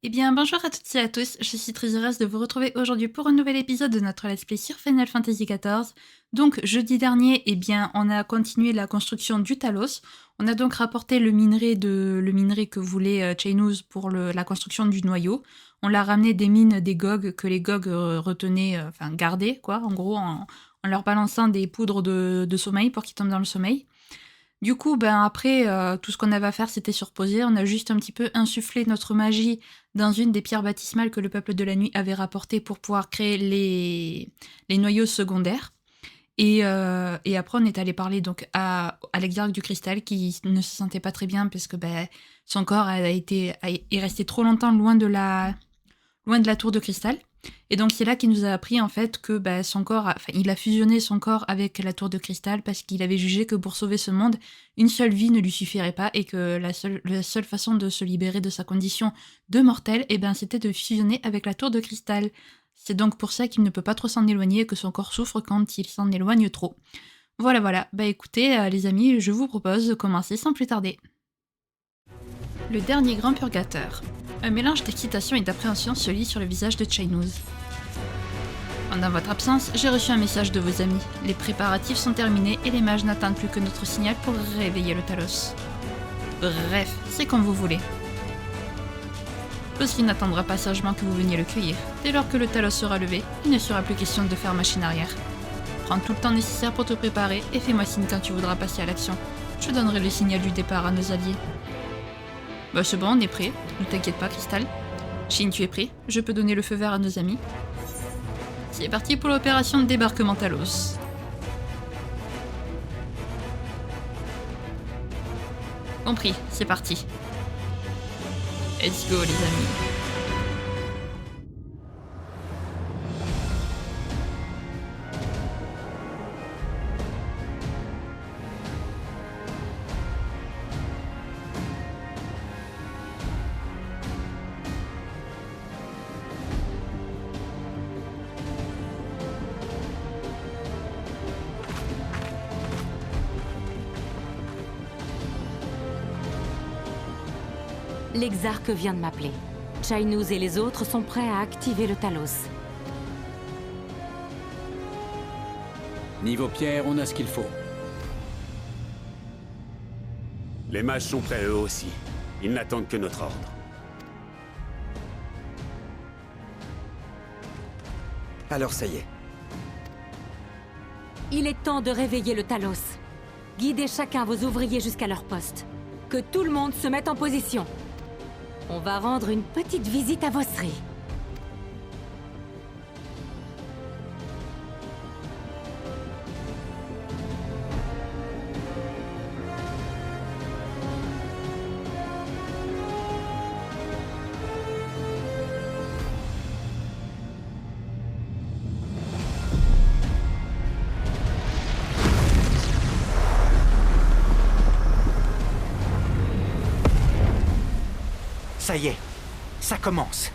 Eh bien, bonjour à toutes et à tous, je suis très heureuse de vous retrouver aujourd'hui pour un nouvel épisode de notre Let's Play sur Final Fantasy XIV. Donc, jeudi dernier, eh bien, on a continué la construction du Talos. On a donc rapporté le minerai que voulait Chainuz pour la construction du noyau. On l'a ramené des mines des GOG que les GOG retenaient, enfin gardaient, quoi, en gros, en leur balançant des poudres de sommeil pour qu'ils tombent dans le sommeil. Du coup, ben après, tout ce qu'on avait à faire, c'était surposer. On a juste un petit peu insufflé notre magie dans une des pierres baptismales que le peuple de la nuit avait rapportées pour pouvoir créer les noyaux secondaires. Et après, on est allé parler donc à l'exarque du cristal qui ne se sentait pas très bien parce que ben, son corps est resté trop longtemps loin de la tour de cristal. Et donc c'est là qu'il nous a appris en fait que bah, il a fusionné son corps avec la tour de cristal parce qu'il avait jugé que pour sauver ce monde, une seule vie ne lui suffirait pas et que la seule façon de se libérer de sa condition de mortel, eh ben, c'était de fusionner avec la tour de cristal. C'est donc pour ça qu'il ne peut pas trop s'en éloigner et que son corps souffre quand il s'en éloigne trop. Voilà. Bah écoutez, les amis, je vous propose de commencer sans plus tarder. Le dernier grand purgateur. Un mélange d'excitation et d'appréhension se lit sur le visage de Chainuz. Pendant votre absence, j'ai reçu un message de vos amis. Les préparatifs sont terminés et les mages n'attendent plus que notre signal pour réveiller le Talos. Bref, c'est comme vous voulez. Aussi n'attendra pas sagement que vous veniez le cueillir. Dès lors que le Talos sera levé, il ne sera plus question de faire machine arrière. Prends tout le temps nécessaire pour te préparer et fais-moi signe quand tu voudras passer à l'action. Je donnerai le signal du départ à nos alliés. Bah c'est bon, on est prêt. Ne t'inquiète pas, Crystal. Shin, tu es prêt? Je peux donner le feu vert à nos amis. C'est parti pour l'opération de débarquement Talos. Compris, c'est parti. Let's go les amis. L'exarque vient de m'appeler. Chainuz et les autres sont prêts à activer le Talos. Niveau pierre, on a ce qu'il faut. Les mages sont prêts eux aussi. Ils n'attendent que notre ordre. Alors ça y est. Il est temps de réveiller le Talos. Guidez chacun vos ouvriers jusqu'à leur poste. Que tout le monde se mette en position. On va rendre une petite visite à Vosri. Ça y est, ça commence.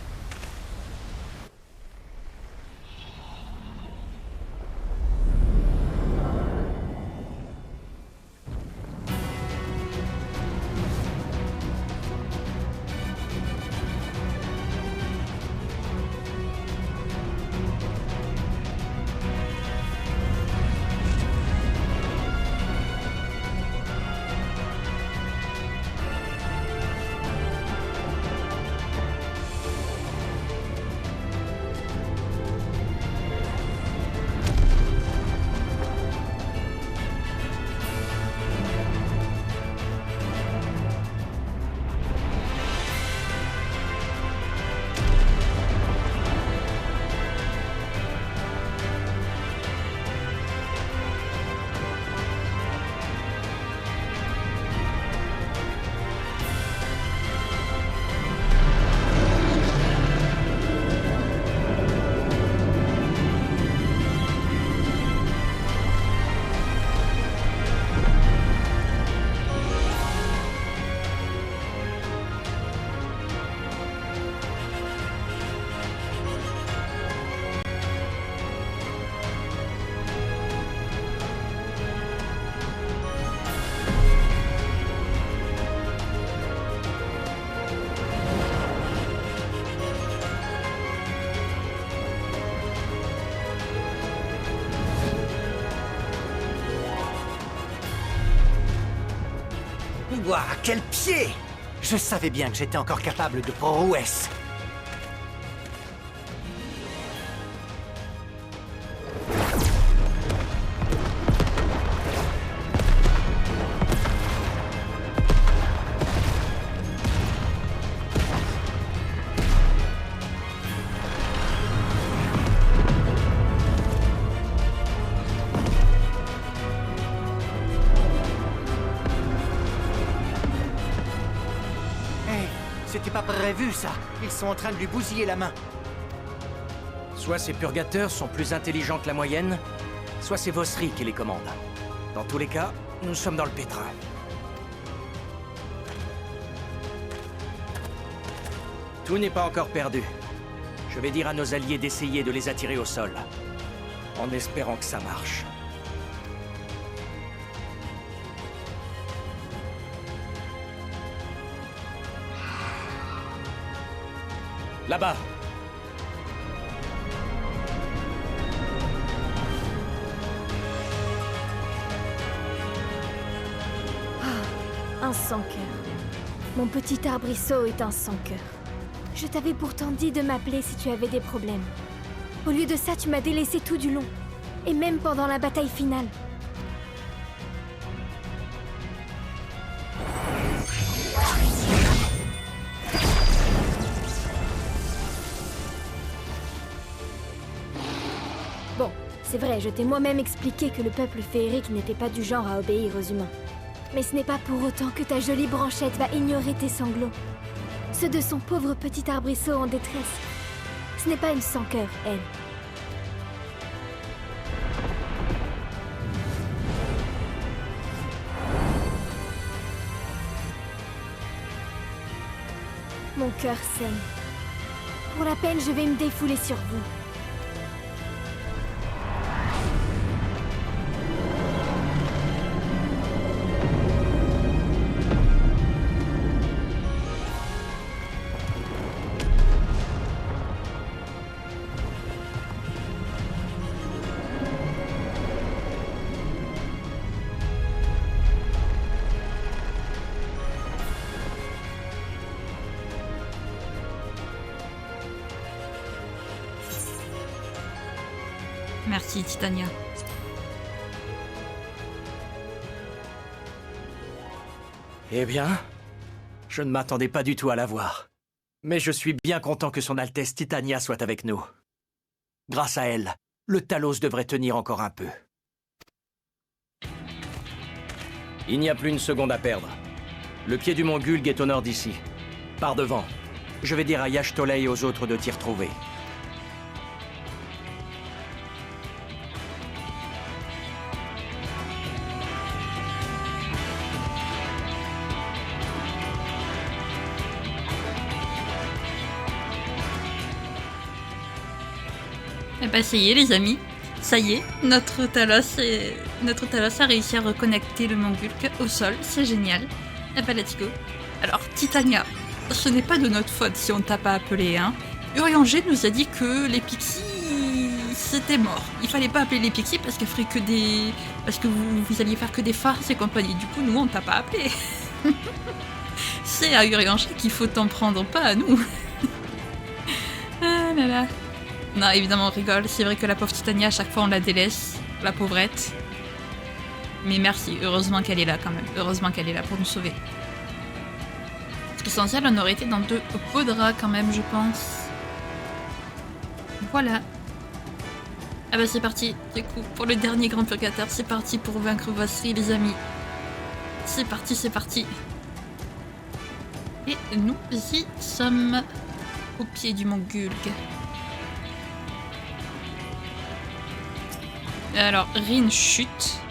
Ouah, quel pied! Je savais bien que j'étais encore capable de prouesse. C'était pas prévu, ça. Ils sont en train de lui bousiller la main. Soit ces purgateurs sont plus intelligents que la moyenne, soit c'est Vosri qui les commande. Dans tous les cas, nous sommes dans le pétrin. Tout n'est pas encore perdu. Je vais dire à nos alliés d'essayer de les attirer au sol, en espérant que ça marche. Là-bas. Un sans-cœur. Mon petit arbrisseau est un sans-cœur. Je t'avais pourtant dit de m'appeler si tu avais des problèmes. Au lieu de ça, tu m'as délaissé tout du long. Et même pendant la bataille finale. Bon, c'est vrai, je t'ai moi-même expliqué que le peuple féerique n'était pas du genre à obéir aux humains. Mais ce n'est pas pour autant que ta jolie branchette va ignorer tes sanglots. Ceux de son pauvre petit arbrisseau en détresse. Ce n'est pas une sans-cœur, elle. Mon cœur saigne. Pour la peine, je vais me défouler sur vous. Merci, Titania. Eh bien, je ne m'attendais pas du tout à la voir. Mais je suis bien content que son Altesse Titania soit avec nous. Grâce à elle, le Talos devrait tenir encore un peu. Il n'y a plus une seconde à perdre. Le pied du mont Gulg est au nord d'ici. Par devant. Je vais dire à Y'Ashtolei et aux autres de t'y retrouver. Eh ben ça y est les amis, ça y est, notre Talos a réussi à reconnecter le mont Gulg au sol, c'est génial. Eh ben let's go. Alors Titania, ce n'est pas de notre faute si on t'a pas appelé, hein. Urianger nous a dit que les pixies c'était mort. Il fallait pas appeler les pixies parce qu'elles feraient que des... parce que vous alliez faire que des farces et compagnie. Du coup nous on t'a pas appelé. C'est à Urianger qu'il faut t'en prendre, pas à nous. Ah là là. Non, évidemment, on rigole. C'est vrai que la pauvre Titania, à chaque fois, on la délaisse. La pauvrette. Mais merci. Heureusement qu'elle est là, quand même. Heureusement qu'elle est là pour nous sauver. Parce que sans elle, on aurait été dans de beaux draps, quand même, je pense. Voilà. Ah bah, c'est parti. Du coup, pour le dernier grand purgateur, c'est parti pour vaincre Vosri, les amis. C'est parti, c'est parti. Et nous y sommes au pied du mont Gulg. Alors, Rin chute.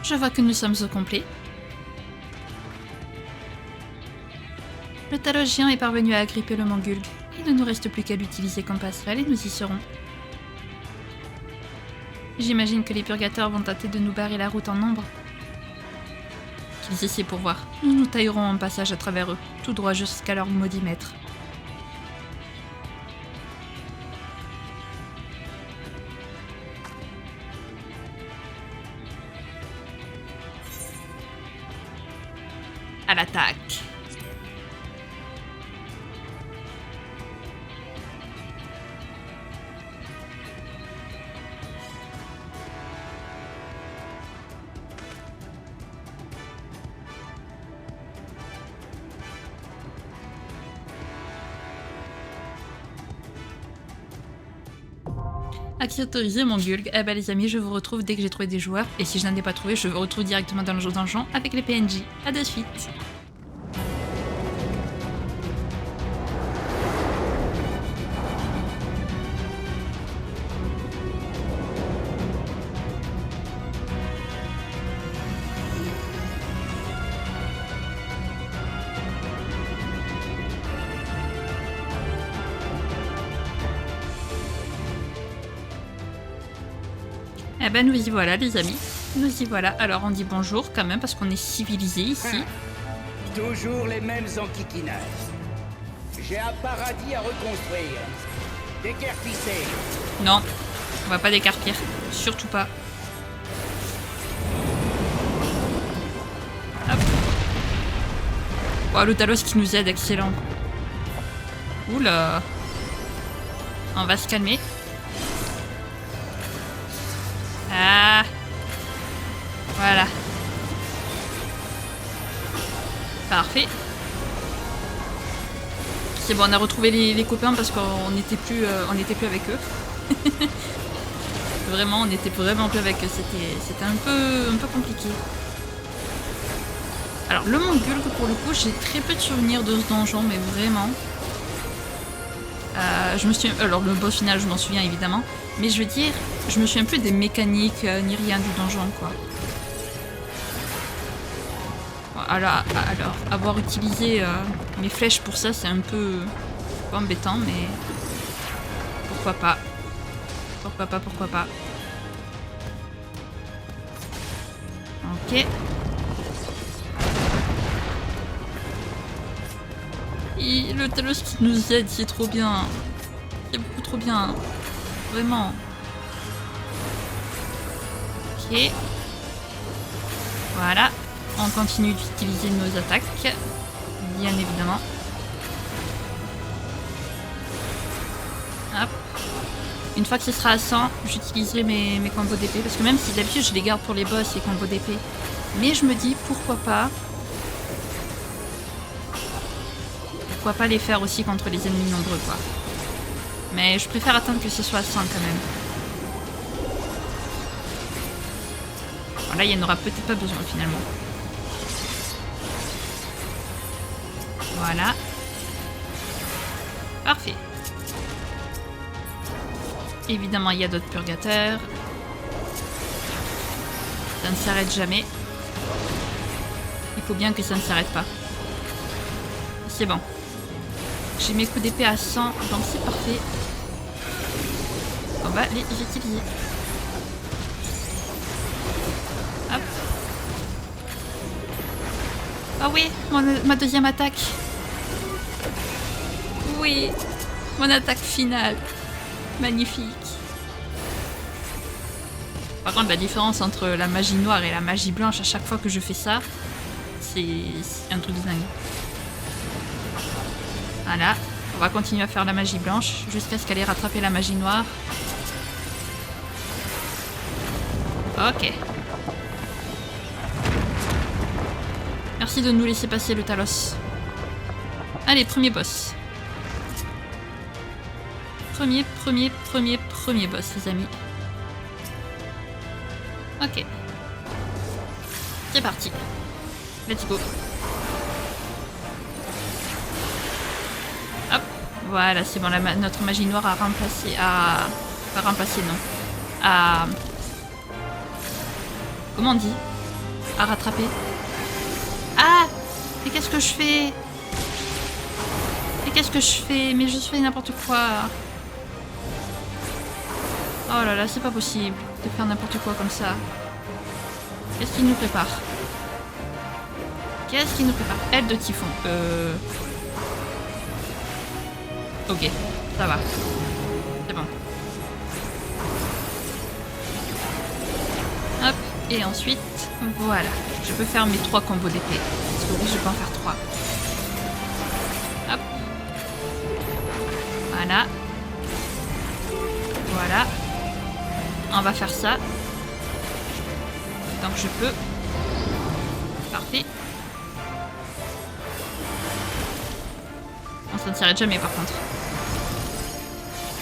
Je vois que nous sommes au complet. Le Talos géant est parvenu à agripper le mont Gulg. Il ne nous reste plus qu'à l'utiliser comme passerelle et nous y serons. J'imagine que les purgateurs vont tâter de nous barrer la route en nombre. Qu'ils essaient pour voir. Nous nous taillerons un passage à travers eux, tout droit jusqu'à leur maudit maître. à l'attaque. Accès autorisé mon Gulg. Eh ben les amis, je vous retrouve dès que j'ai trouvé des joueurs. Et si je n'en ai pas trouvé, je vous retrouve directement dans le jeu donjon avec les PNJ. A de suite. Eh ben nous y voilà les amis, nous y voilà. Alors on dit bonjour quand même parce qu'on est civilisé ici. Toujours les mêmes enquiquinages. J'ai un paradis à reconstruire. Déguerpissez. Non, on va pas décarpir, surtout pas. Hop. Oh, le Talos qui nous aide, excellent. Oula. On va se calmer. Ah. Voilà. Parfait. C'est bon, on a retrouvé les copains parce qu'on n'était plus, avec eux. Vraiment, on n'était vraiment plus avec eux. C'était un peu compliqué. Alors, le Mont Gulg, pour le coup, j'ai très peu de souvenirs de ce donjon, mais vraiment. Je me souviens. Alors, le boss final, je m'en souviens évidemment. Mais je veux dire, je me souviens plus des mécaniques ni rien du donjon, quoi. Alors avoir utilisé mes flèches pour ça, c'est un peu embêtant, mais pourquoi pas. Pourquoi pas. Ok. Et le Talos qui nous aide, c'est trop bien. C'est beaucoup trop bien. Vraiment. Ok. Voilà. On continue d'utiliser nos attaques. Bien évidemment. Hop. Une fois que ce sera à 100, j'utiliserai mes combos d'épée. Parce que même si d'habitude je les garde pour les boss, les combos d'épée. Mais je me dis pourquoi pas. Pourquoi pas les faire aussi contre les ennemis nombreux, quoi. Mais je préfère attendre que ce soit à 100 quand même. Bon, là, il n'y en aura peut-être pas besoin finalement. Voilà. Parfait. Évidemment, il y a d'autres purgateurs. Ça ne s'arrête jamais. Il faut bien que ça ne s'arrête pas. C'est bon. J'ai mes coups d'épée à 100, donc c'est parfait. On va les utiliser. Hop. Ah oui, ma deuxième attaque. Oui, mon attaque finale. Magnifique. Par contre, la différence entre la magie noire et la magie blanche à chaque fois que je fais ça, c'est un truc de dingue. Voilà, on va continuer à faire la magie blanche jusqu'à ce qu'elle ait rattrapé la magie noire. Ok. Merci de nous laisser passer le Talos. Allez, premier boss. Premier boss, les amis. Ok. C'est parti. Let's go. Hop. Voilà, c'est bon. Notre magie noire a remplacé... Pas remplacé, non. Comment on dit? À rattraper. Ah! Mais qu'est-ce que je fais? Mais je fais n'importe quoi. Oh là là, c'est pas possible de faire n'importe quoi comme ça. Qu'est-ce qu'il nous prépare? Aile de typhon. Ok, ça va. C'est bon. Hop. Et ensuite, voilà. Je peux faire mes 3 combos d'épée. Parce que oui, je peux en faire 3. Hop. Voilà. Voilà. On va faire ça. Donc je peux. Parfait. On s'en tirait jamais par contre.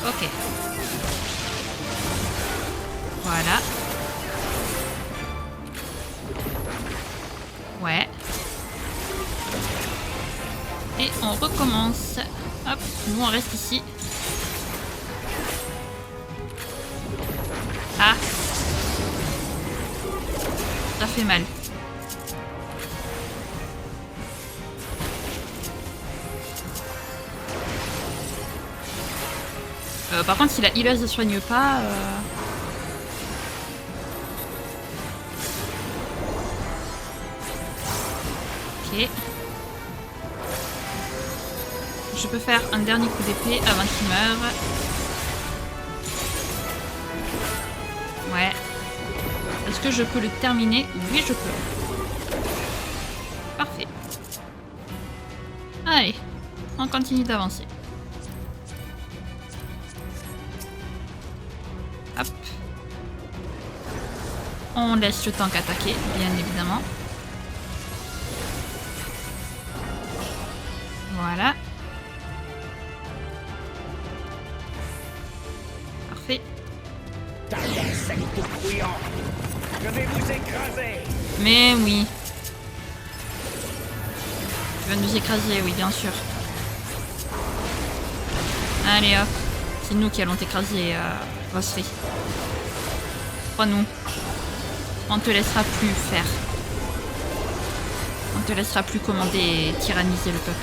Ok. Voilà. Ouais. Et on recommence. Hop, nous on reste ici. Ah. Ça fait mal. Par contre, si la healeuse ne soigne pas... Ok. Je peux faire un dernier coup d'épée avant qu'il meure. Ouais. Est-ce que je peux le terminer? Oui, je peux. Parfait. Allez, on continue d'avancer. Hop. On laisse le tank attaquer, bien évidemment. Voilà. Parfait. Je vais vous écraser. Mais oui. Tu vas nous écraser, oui, bien sûr. Allez hop. C'est nous qui allons t'écraser, Rosfrey. Crois-nous. On te laissera plus faire. On te laissera plus commander et tyranniser le peuple.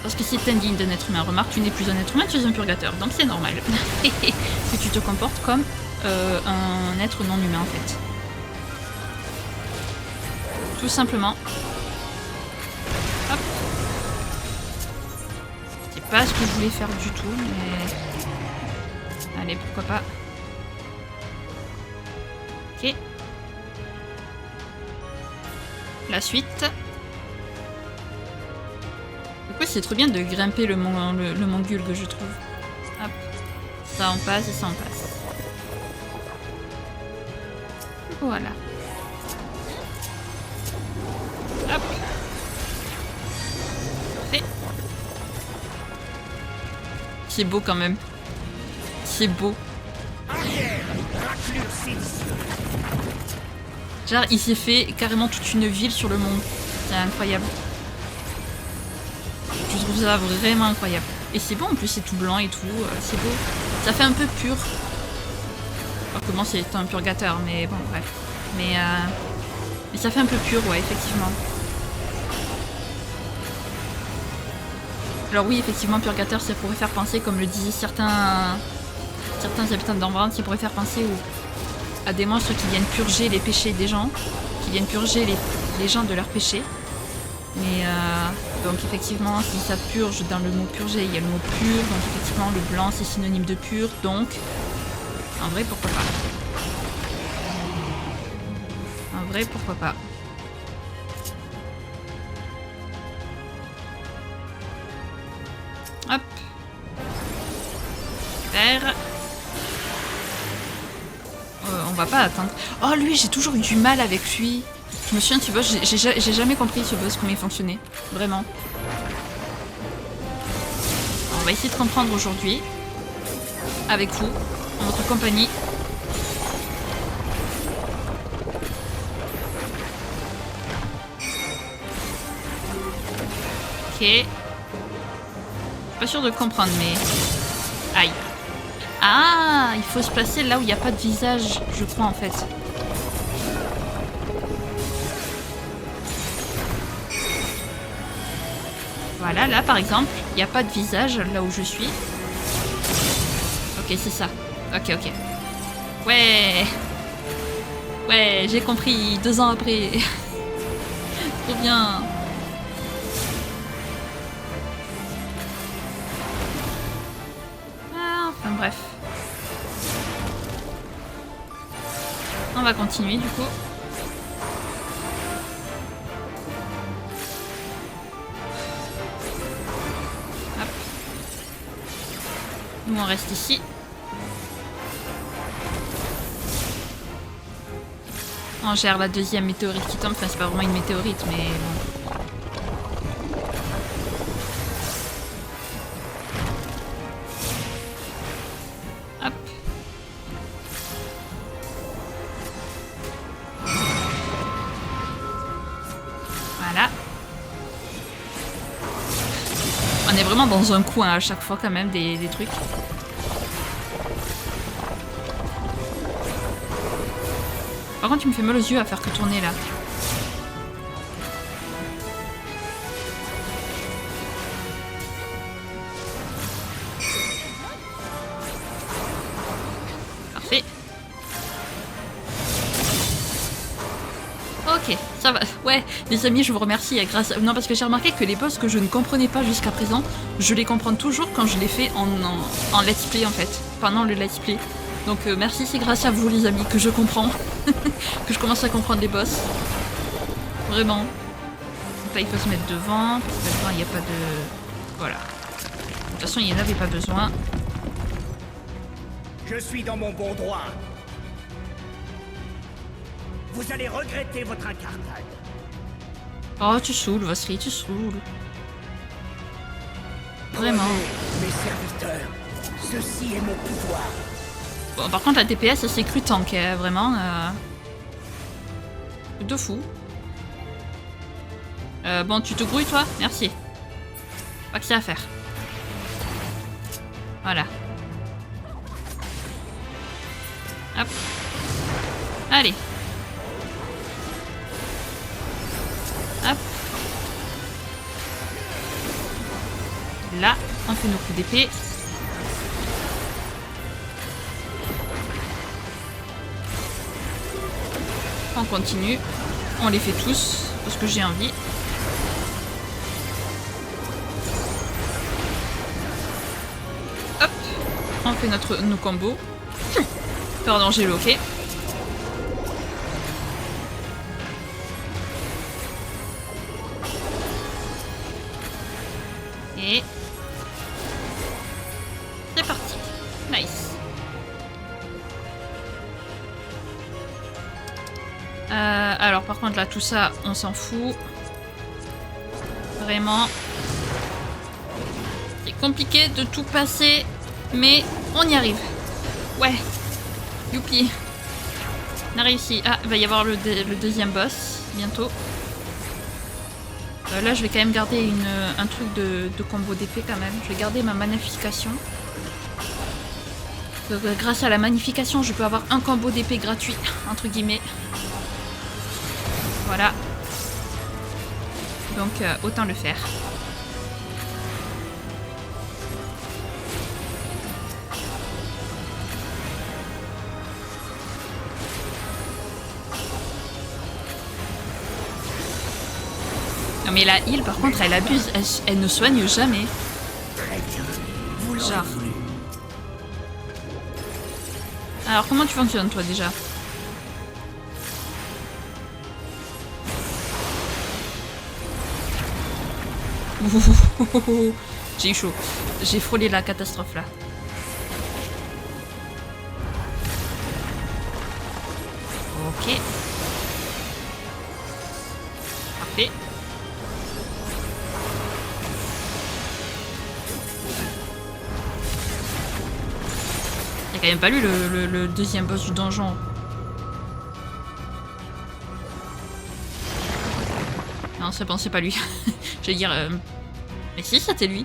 Parce que c'est indigne d'un être humain. Remarque, tu n'es plus un être humain, tu es un purgateur. Donc c'est normal. Que tu te comportes comme un être non humain en fait. Tout simplement. Hop. C'est pas ce que je voulais faire du tout, mais... Allez, pourquoi pas. Ok. La suite. Du coup, c'est trop bien de grimper le mont Gulg, je trouve. Hop. Ça en passe et ça en passe. Voilà. Hop. Parfait. C'est beau quand même. C'est beau. Genre, il s'est fait carrément toute une ville sur le monde. C'est incroyable. Je trouve ça vraiment incroyable. Et c'est beau en plus, c'est tout blanc et tout. C'est beau. Ça fait un peu pur. Alors comment c'est un purgateur, mais bon, bref. Mais ça fait un peu pur, ouais, effectivement. Alors oui, effectivement, purgateur, ça pourrait faire penser, comme le disaient certains habitants d'Ambrand, ça pourrait faire penser à des monstres qui viennent purger les péchés des gens, qui viennent purger les gens de leurs péchés. Mais donc effectivement, si ça purge dans le mot purger, il y a le mot pur, donc effectivement le blanc c'est synonyme de pur, donc en vrai pourquoi pas. En vrai pourquoi pas. Hop. Super. On va pas attendre. Oh lui, j'ai toujours eu du mal avec lui. Je me souviens de ce boss, j'ai jamais compris ce boss comment il fonctionnait. Vraiment. On va essayer de comprendre aujourd'hui. Avec vous, en votre compagnie. Ok. Je suis pas sûre de comprendre, mais... Aïe. Ah, il faut se placer là où il n'y a pas de visage, je crois en fait. Voilà, là par exemple, il n'y a pas de visage là où je suis. Ok, c'est ça. Ok, ok. Ouais. Ouais, j'ai compris 2 ans après. Trop bien. Ah, enfin bref. On va continuer du coup. Hop. Nous on reste ici. On gère la deuxième météorite qui tombe. Enfin c'est pas vraiment une météorite mais bon. Hop. Voilà. On est vraiment dans un coin à chaque fois quand même des trucs. Par contre tu me fais mal aux yeux à faire que tourner là. Parfait. Ok, ça va. Ouais, les amis, je vous remercie. Grâce à... Non, parce que j'ai remarqué que les boss que je ne comprenais pas jusqu'à présent, je les comprends toujours quand je les fais en let's play en fait, pendant le let's play. Donc merci, c'est grâce à vous les amis que je comprends, que je commence à comprendre les boss. Vraiment. Donc là, il faut se mettre devant, parce que devant, il n'y a pas de... Voilà. De toute façon, il n'y en avait pas besoin. Je suis dans mon bon droit. Vous allez regretter votre incartade. Oh, tu saoules, Vosri, tu saoules. Vraiment. Mes serviteurs, ceci est mon pouvoir. Bon, par contre, la DPS, c'est cru tank, hein, vraiment. De fou. Bon, tu te grouilles, toi? Merci. Pas que c'est à faire. Voilà. Hop. Allez. Hop. Là, on fait nos coups d'épée. On continue. On les fait tous, parce que j'ai envie. Hop. On fait nos combos. Pardon, j'ai loqué. Et... c'est parti. Nice. Alors par contre là tout ça on s'en fout. Vraiment. C'est compliqué de tout passer. Mais on y arrive. Ouais. Youpi. On a réussi. Ah, il va y avoir le deuxième boss bientôt. Là je vais quand même garder un truc de combo d'épée quand même. Je vais garder ma magnification. Donc, grâce à la magnification je peux avoir un combo d'épée gratuit entre guillemets. Voilà. Donc autant le faire. Non mais la heal par contre elle abuse, elle ne soigne jamais. Très bien. Vous l'aurez Genre. voulu. Alors comment tu fonctionnes toi déjà? J'ai eu chaud. J'ai frôlé la catastrophe là. Ok. Parfait. J'ai quand même pas lu le deuxième boss du donjon. Non, c'est bon, c'est pas lui. Je vais dire... Mais si, c'était lui.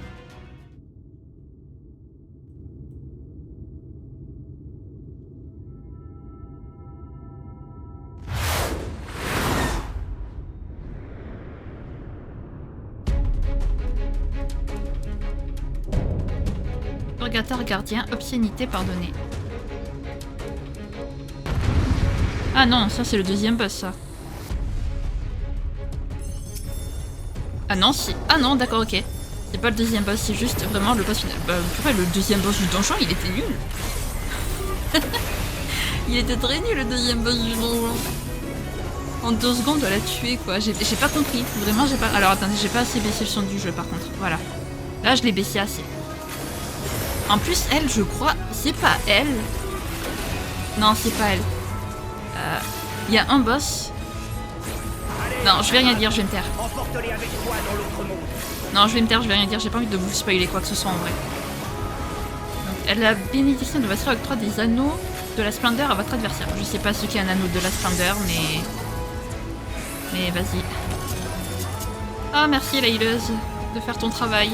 Purgatoire gardien, obscénité pardonnée. Ah non, ça c'est le deuxième boss ça. Ah non, si. Ah non, d'accord, ok. C'est pas le deuxième boss, c'est juste vraiment le boss final. Bah, purée, le deuxième boss du donjon, il était nul. Il était très nul le deuxième boss du donjon. En 2 secondes, on l'a tué quoi. J'ai pas compris. Vraiment, j'ai pas. Alors attendez, j'ai pas assez baissé le son du jeu par contre. Voilà. Là, je l'ai baissé assez. En plus, elle, je crois, c'est pas elle. Non, c'est pas elle. Il y a un boss. Non, je vais rien dire, je vais me taire. Emporte-les avec toi dans l'autre monde. Non, je vais me taire, je vais rien dire. J'ai pas envie de vous spoiler quoi que ce soit en vrai. Donc, elle a bénédiction de votre octroi des anneaux de la splendeur à votre adversaire. Je sais pas ce qu'est un anneau de la splendeur, mais vas-y. Ah, merci la healeuse de faire ton travail.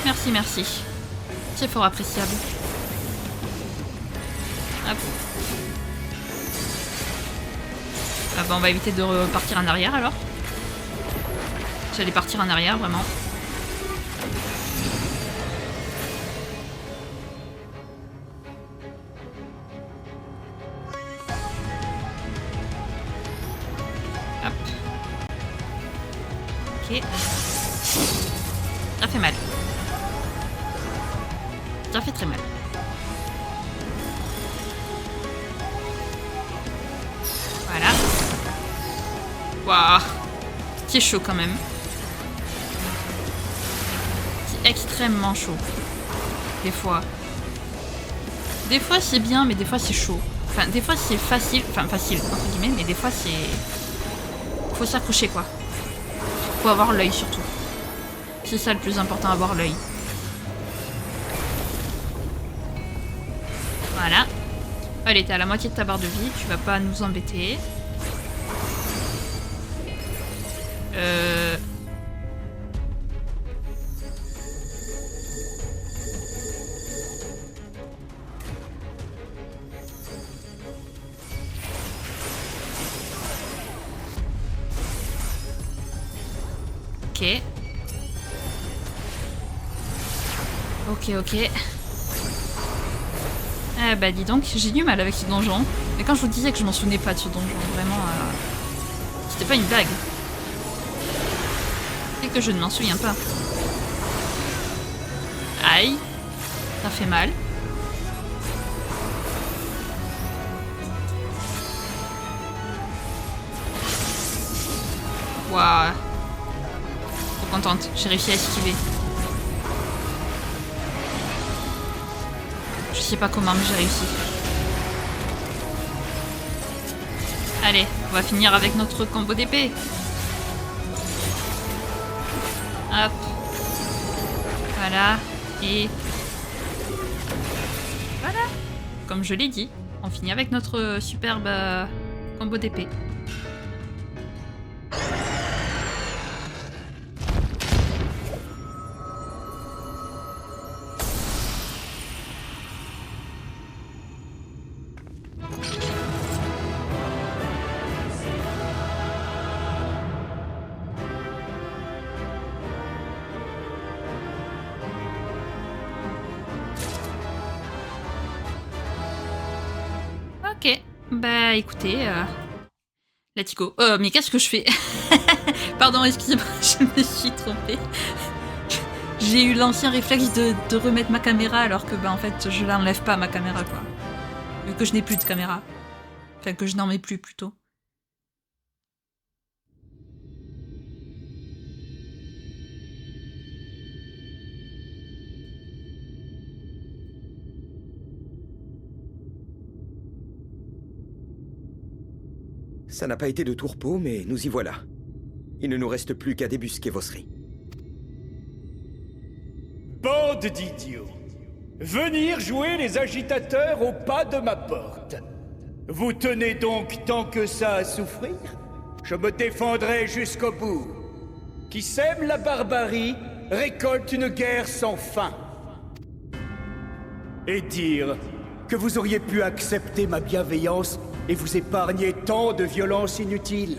Merci, merci. C'est fort appréciable. Hop. Ah bah on va éviter de repartir en arrière alors. J'allais partir en arrière vraiment. Hop. Ok. Ça fait mal. Ça fait très mal. Voilà. Waouh. C'est chaud quand même. C'est extrêmement chaud. Des fois. Des fois c'est bien, mais des fois c'est chaud. Enfin, des fois c'est facile. Enfin, facile, entre guillemets, mais des fois c'est... Faut s'accrocher quoi. Faut avoir l'œil surtout. C'est ça le plus important, avoir l'œil. Voilà. Allez, t'es à la moitié de ta barre de vie, tu vas pas nous embêter. Ok. Ok. Ah bah dis donc, j'ai du mal avec ce donjon. Et quand je vous disais que je m'en souvenais pas de ce donjon, vraiment, c'était pas une blague. C'est que je ne m'en souviens pas. Aïe, ça fait mal. Waouh. Trop contente, j'ai réussi à esquiver. Je sais pas comment, mais j'ai réussi. Allez, on va finir avec notre combo d'épée. Hop. Voilà. Et... voilà. Comme je l'ai dit, on finit avec notre superbe combo d'épée. Ok, bah écoutez, let's go. Mais qu'est-ce que je fais? Pardon, excusez-moi, je me suis trompée. J'ai eu l'ancien réflexe de remettre ma caméra alors que bah en fait je l'enlève pas ma caméra quoi. Vu que je n'ai plus de caméra. Enfin que je n'en mets plus plutôt. Ça n'a pas été de tourpeau, mais nous y voilà. Il ne nous reste plus qu'à débusquer Vosri. Bande d'idiots! Venir jouer les agitateurs au pas de ma porte. Vous tenez donc tant que ça à souffrir? Je me défendrai jusqu'au bout. Qui sème la barbarie récolte une guerre sans fin. Et dire que vous auriez pu accepter ma bienveillance et vous épargner tant de violences inutiles.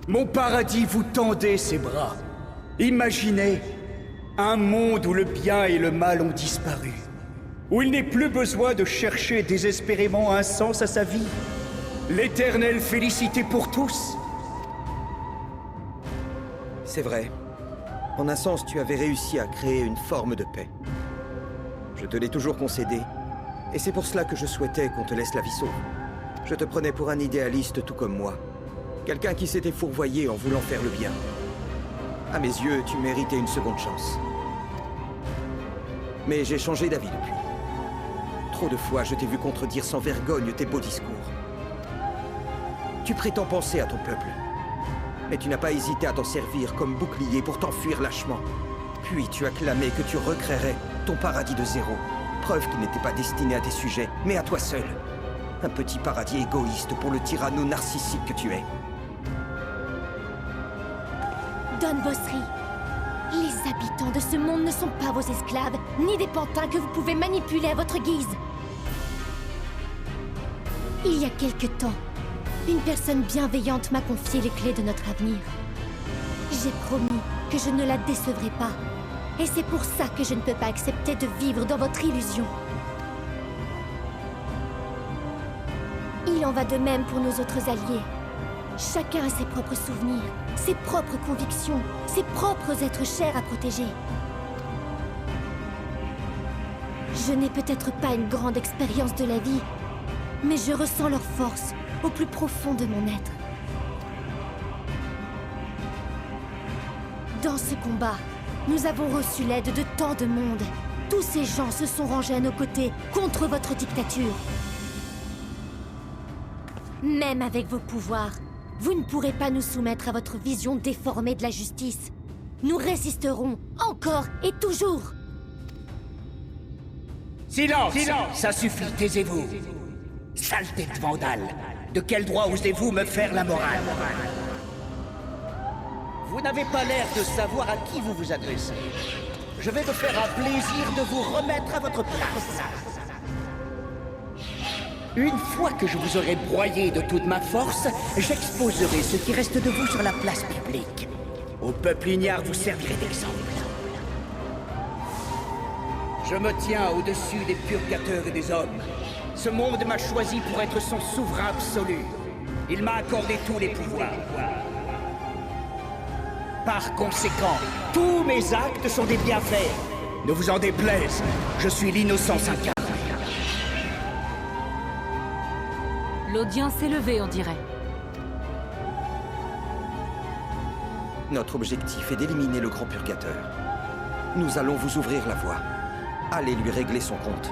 Mon paradis vous tendait ses bras. Imaginez un monde où le bien et le mal ont disparu. Où il n'est plus besoin de chercher désespérément un sens à sa vie. L'éternelle félicité pour tous. C'est vrai. En un sens, tu avais réussi à créer une forme de paix. Je te l'ai toujours concédé, et c'est pour cela que je souhaitais qu'on te laisse la vie sauve. Je te prenais pour un idéaliste tout comme moi. Quelqu'un qui s'était fourvoyé en voulant faire le bien. À mes yeux, tu méritais une seconde chance. Mais j'ai changé d'avis depuis. Trop de fois, je t'ai vu contredire sans vergogne tes beaux discours. Tu prétends penser à ton peuple. Mais tu n'as pas hésité à t'en servir comme bouclier pour t'enfuir lâchement. Puis tu as clamé que tu recréerais ton paradis de zéro. Preuve qu'il n'était pas destiné à tes sujets, mais à toi seul. Un petit paradis égoïste pour le tyranno narcissique que tu es. Don Bosri, les habitants de ce monde ne sont pas vos esclaves, ni des pantins que vous pouvez manipuler à votre guise. Il y a quelque temps, une personne bienveillante m'a confié les clés de notre avenir. J'ai promis que je ne la décevrai pas. Et c'est pour ça que je ne peux pas accepter de vivre dans votre illusion. Il en va de même pour nos autres alliés. Chacun a ses propres souvenirs, ses propres convictions, ses propres êtres chers à protéger. Je n'ai peut-être pas une grande expérience de la vie, mais je ressens leur force au plus profond de mon être. Dans ce combat, nous avons reçu l'aide de tant de monde. Tous ces gens se sont rangés à nos côtés contre votre dictature. Même avec vos pouvoirs, vous ne pourrez pas nous soumettre à votre vision déformée de la justice. Nous résisterons, encore et toujours. Silence! Ça suffit, taisez-vous. Saleté de vandale. De quel droit osez-vous me faire la morale? Vous n'avez pas l'air de savoir à qui vous vous adressez. Je vais me faire un plaisir de vous remettre à votre place. Une fois que je vous aurai broyé de toute ma force, j'exposerai ce qui reste de vous sur la place publique. Au peuple ignare, vous servirez d'exemple. Je me tiens au-dessus des purgateurs et des hommes. Ce monde m'a choisi pour être son souverain absolu. Il m'a accordé tous les pouvoirs. Par conséquent, tous mes actes sont des bienfaits. Ne vous en déplaise, je suis l'innocence incarnée. L'audience est levée, on dirait. Notre objectif est d'éliminer le Grand Purgateur. Nous allons vous ouvrir la voie. Allez lui régler son compte.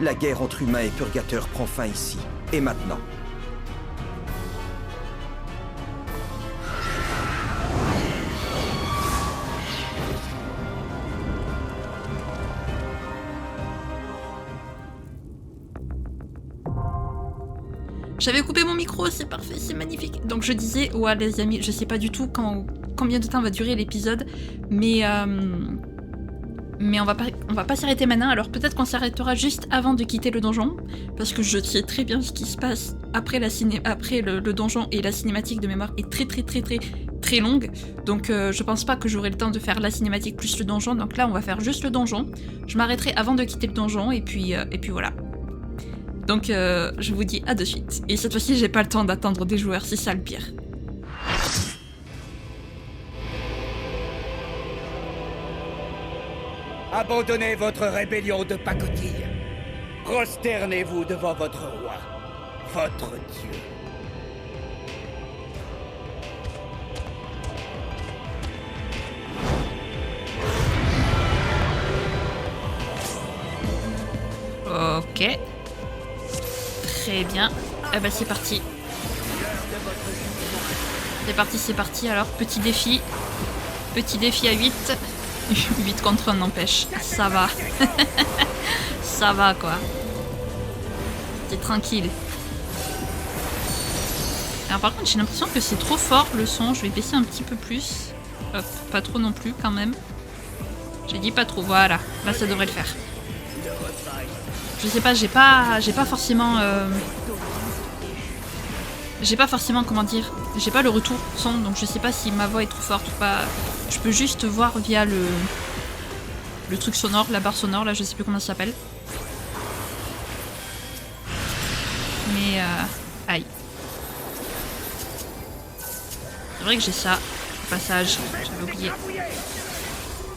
La guerre entre humains et purgateurs prend fin ici, et maintenant. J'avais coupé mon micro, c'est parfait, c'est magnifique. Donc je disais, ouais les amis, je sais pas du tout combien de temps va durer l'épisode, mais on va pas s'arrêter maintenant, alors peut-être qu'on s'arrêtera juste avant de quitter le donjon, parce que je sais très bien ce qui se passe après le donjon, et la cinématique de mémoire est très longue, donc je pense pas que j'aurai le temps de faire la cinématique plus le donjon, donc là on va faire juste le donjon. Je m'arrêterai avant de quitter le donjon, et puis voilà. Donc je vous dis à de suite. Et cette fois-ci, j'ai pas le temps d'attendre des joueurs, c'est ça le pire. Abandonnez votre rébellion de pacotille. Prosternez-vous devant votre roi, votre dieu. Ok. Très bien. Ah bah c'est parti. C'est parti. Alors, petit défi. Petit défi à 8. 8 contre 1 n'empêche. Ça va. Ça va quoi. C'est tranquille. Alors par contre, j'ai l'impression que c'est trop fort le son. Je vais baisser un petit peu plus. Hop, pas trop non plus quand même. J'ai dit pas trop. Voilà. Là, ça devrait le faire. Je sais pas, j'ai pas forcément comment dire, j'ai pas le retour son, donc je sais pas si ma voix est trop forte ou pas. Je peux juste voir via le truc sonore, la barre sonore, là je sais plus comment ça s'appelle. Mais aïe. C'est vrai que j'ai ça. passage. J'avais oublié.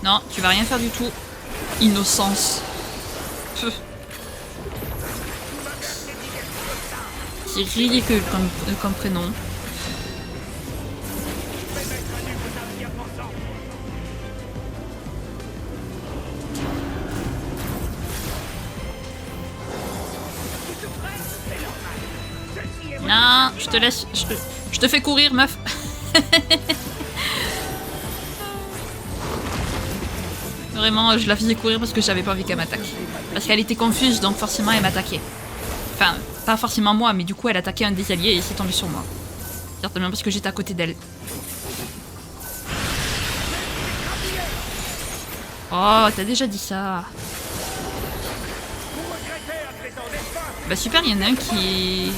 Non, tu vas rien faire du tout. Innocence. Pff. C'est ridicule comme prénom. Non, je te laisse. Je te fais courir, meuf. Vraiment, je la faisais courir parce que j'avais pas envie qu'elle m'attaque. Parce qu'elle était confuse, donc forcément elle m'attaquait. Enfin, pas forcément moi, mais du coup elle attaquait un des alliés et c'est tombé sur moi. Certainement parce que j'étais à côté d'elle. Oh, t'as déjà dit ça. Bah super, il y en a un qui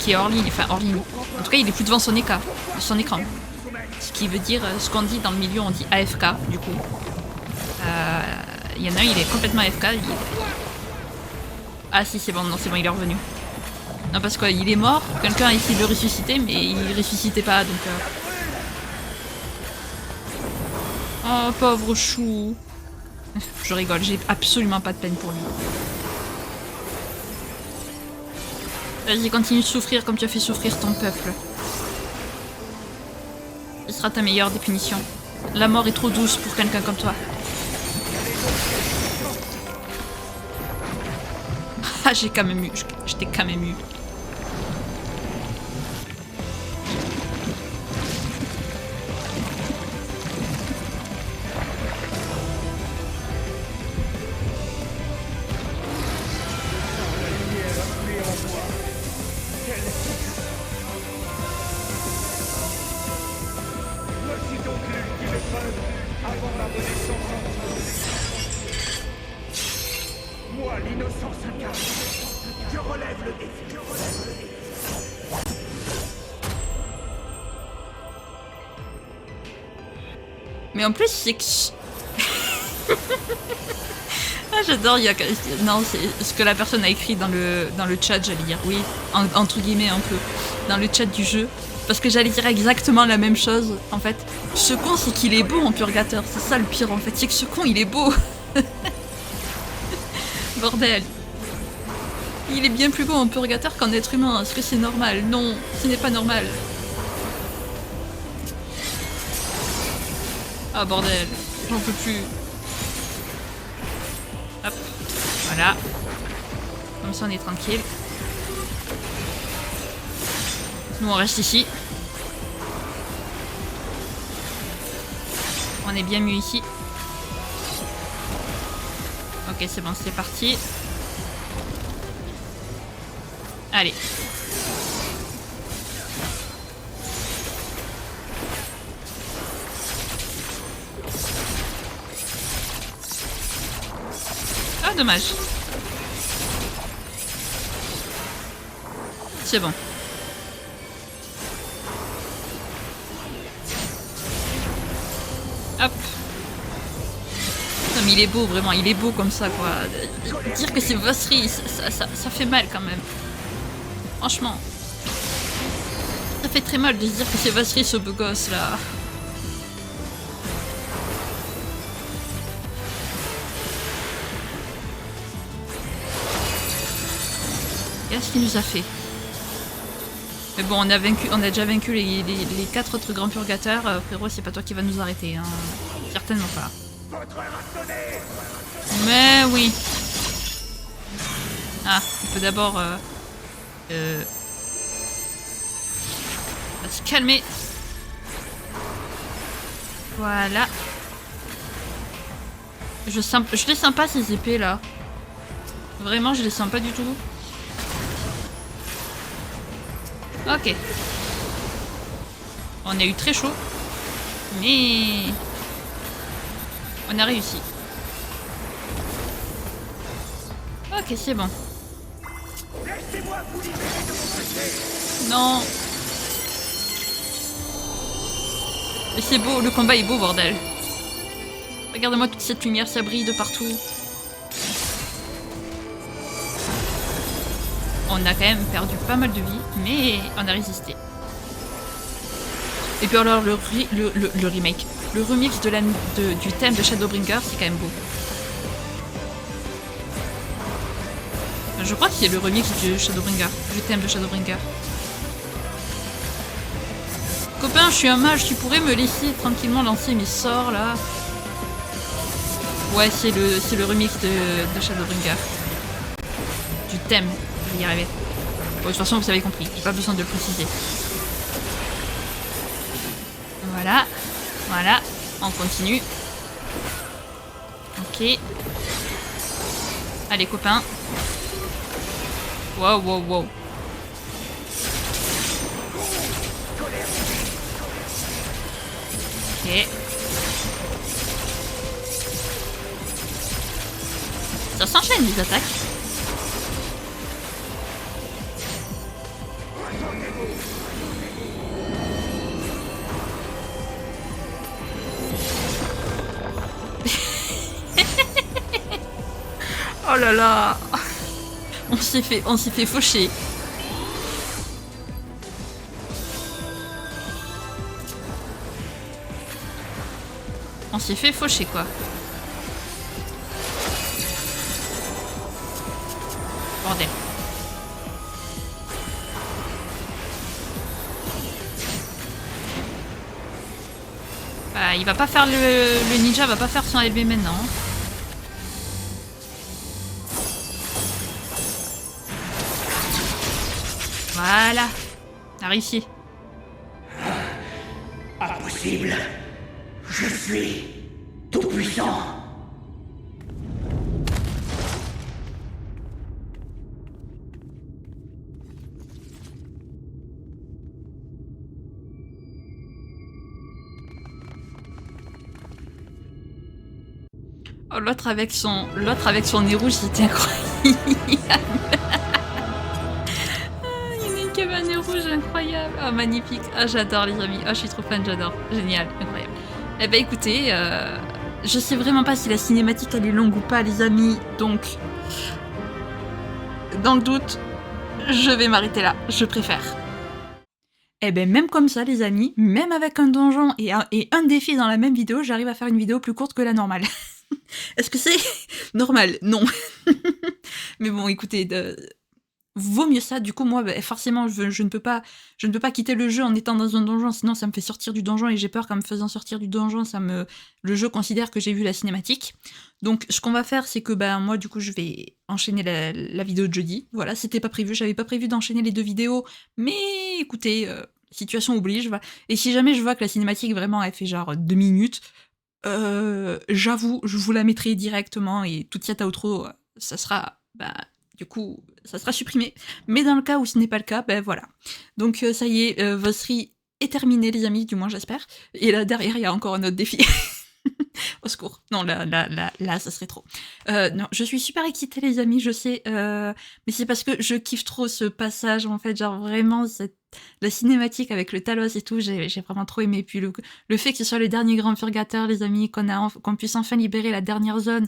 est hors ligne, enfin hors ligne. En tout cas, il est plus devant son écran. Ce qui veut dire, ce qu'on dit dans le milieu, on dit AFK, du coup. Il y en a un, il est complètement AFK. Ah si, c'est bon, non, c'est bon, il est revenu. Non, parce qu'il est mort, quelqu'un a essayé de le ressusciter, mais il ressuscitait pas, donc... Oh, pauvre chou. Je rigole, j'ai absolument pas de peine pour lui. Vas-y, continue de souffrir comme tu as fait souffrir ton peuple. Ce sera ta meilleure des punitions. La mort est trop douce pour quelqu'un comme toi. Ah, j'ai quand même eu. Je t'ai quand même eu. Mais en plus, c'est que... ah, j'adore, il y a... Non, c'est ce que la personne a écrit dans le chat, j'allais dire. Oui, entre guillemets, un peu. Dans le chat du jeu. Parce que j'allais dire exactement la même chose, en fait. Ce con, c'est qu'il est beau en purgateur. C'est ça le pire, en fait. C'est que ce con, il est beau. Bordel. Il est bien plus beau en purgateur qu'en être humain. Est-ce que c'est normal? Non, ce n'est pas normal. Ah bordel, j'en peux plus. Hop, voilà. Comme ça on est tranquille. Nous on reste ici. On est bien mieux ici. Ok, c'est bon, c'est parti. Allez. Ah, dommage. C'est bon. Hop. Non mais il est beau, vraiment, il est beau comme ça, quoi. Dire que c'est Vosri, ça fait mal quand même. Franchement. Ça fait très mal de se dire que c'est Vosri, ce beau gosse, là. Qu'est-ce qu'il nous a fait? Mais bon, on a déjà vaincu les 4 autres grands purgateurs. Frérot, c'est pas toi qui va nous arrêter, hein. Certainement pas. Mais oui. Ah, on peut d'abord... on va se calmer. Voilà. Je les sens pas, ces épées, là. Vraiment, je les sens pas du tout. Ok. On a eu très chaud. Mais... on a réussi. Ok, c'est bon. Non. Mais c'est beau, le combat est beau, bordel. Regardez-moi toute cette lumière, ça brille de partout. On a quand même perdu pas mal de vie, mais on a résisté. Et puis alors, le remake, le remix du thème de Shadowbringers, c'est quand même beau. Je crois que c'est le remix du Shadowbringer, du thème de Shadowbringer. Copain, je suis un mage, tu pourrais me laisser tranquillement lancer mes sorts là? Ouais, c'est le remix de Shadowbringer. Du thème, je vais y arriver. Bon, de toute façon, vous avez compris, j'ai pas besoin de le préciser. Voilà, voilà, on continue. Ok. Allez, copain. Wow, wow, wow. Ok. Ça s'enchaîne les attaques. Oh là là. On s'est fait faucher. On s'est fait faucher quoi. Bordel. Bah, il va pas faire le ninja va pas faire son LB maintenant. Voilà. On a réussi. Impossible. Je suis tout puissant. Oh, l'autre avec son nez rouge, c'était incroyable. Qui avait un nez rouge incroyable. Ah, magnifique. Ah, j'adore les amis. Ah, je suis trop fan, j'adore. Génial, incroyable. Eh ben écoutez, je sais vraiment pas si la cinématique elle est longue ou pas les amis, donc dans le doute, je vais m'arrêter là, je préfère. Eh ben même comme ça les amis, même avec un donjon et un défi dans la même vidéo, j'arrive à faire une vidéo plus courte que la normale. Est-ce que c'est normal? Non. Mais bon écoutez, vaut mieux ça. Du coup, moi, bah, forcément, je ne peux pas quitter le jeu en étant dans un donjon, sinon ça me fait sortir du donjon et j'ai peur qu'en me faisant sortir du donjon, le jeu considère que j'ai vu la cinématique. Donc, ce qu'on va faire, c'est que moi, du coup, je vais enchaîner la vidéo de jeudi. Voilà, c'était pas prévu, j'avais pas prévu d'enchaîner les deux vidéos, mais écoutez, situation oblige. Voilà. Et si jamais je vois que la cinématique, vraiment, elle fait genre 2 minutes, j'avoue, je vous la mettrai directement et tout yata outro, ça sera... du coup, ça sera supprimé. Mais dans le cas où ce n'est pas le cas, voilà. Donc ça y est, Vossery est terminé, les amis, du moins j'espère. Et là, derrière, il y a encore un autre défi. Au secours. Non, là, ça serait trop. Non, je suis super excitée, les amis, je sais. Mais c'est parce que je kiffe trop ce passage, en fait. Genre, vraiment, la cinématique avec le Talos et tout, j'ai vraiment trop aimé. Puis le fait que ce soit le dernier grand purgateur, les amis, qu'on puisse enfin libérer la dernière zone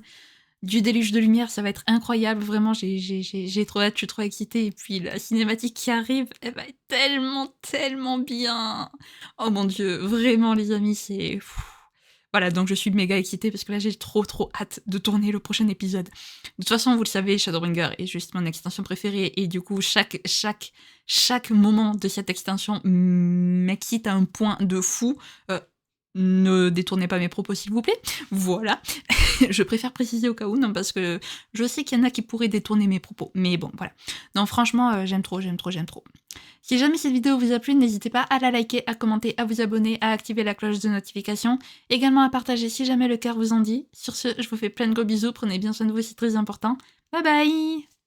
du déluge de lumière, ça va être incroyable, vraiment, j'ai trop hâte, je suis trop excitée, et puis la cinématique qui arrive, elle va être tellement, tellement bien. Oh mon dieu, vraiment les amis, c'est... Voilà, donc je suis méga excitée, parce que là j'ai trop hâte de tourner le prochain épisode. De toute façon, vous le savez, Shadowbringer est juste mon extension préférée, et du coup, chaque moment de cette extension m'excite à un point de fou. Ne détournez pas mes propos, s'il vous plaît. Voilà. Je préfère préciser au cas où, non, parce que je sais qu'il y en a qui pourraient détourner mes propos. Mais bon, voilà. Non, franchement, j'aime trop. Si jamais cette vidéo vous a plu, n'hésitez pas à la liker, à commenter, à vous abonner, à activer la cloche de notification. Également à partager si jamais le cœur vous en dit. Sur ce, je vous fais plein de gros bisous. Prenez bien soin de vous, c'est très important. Bye bye!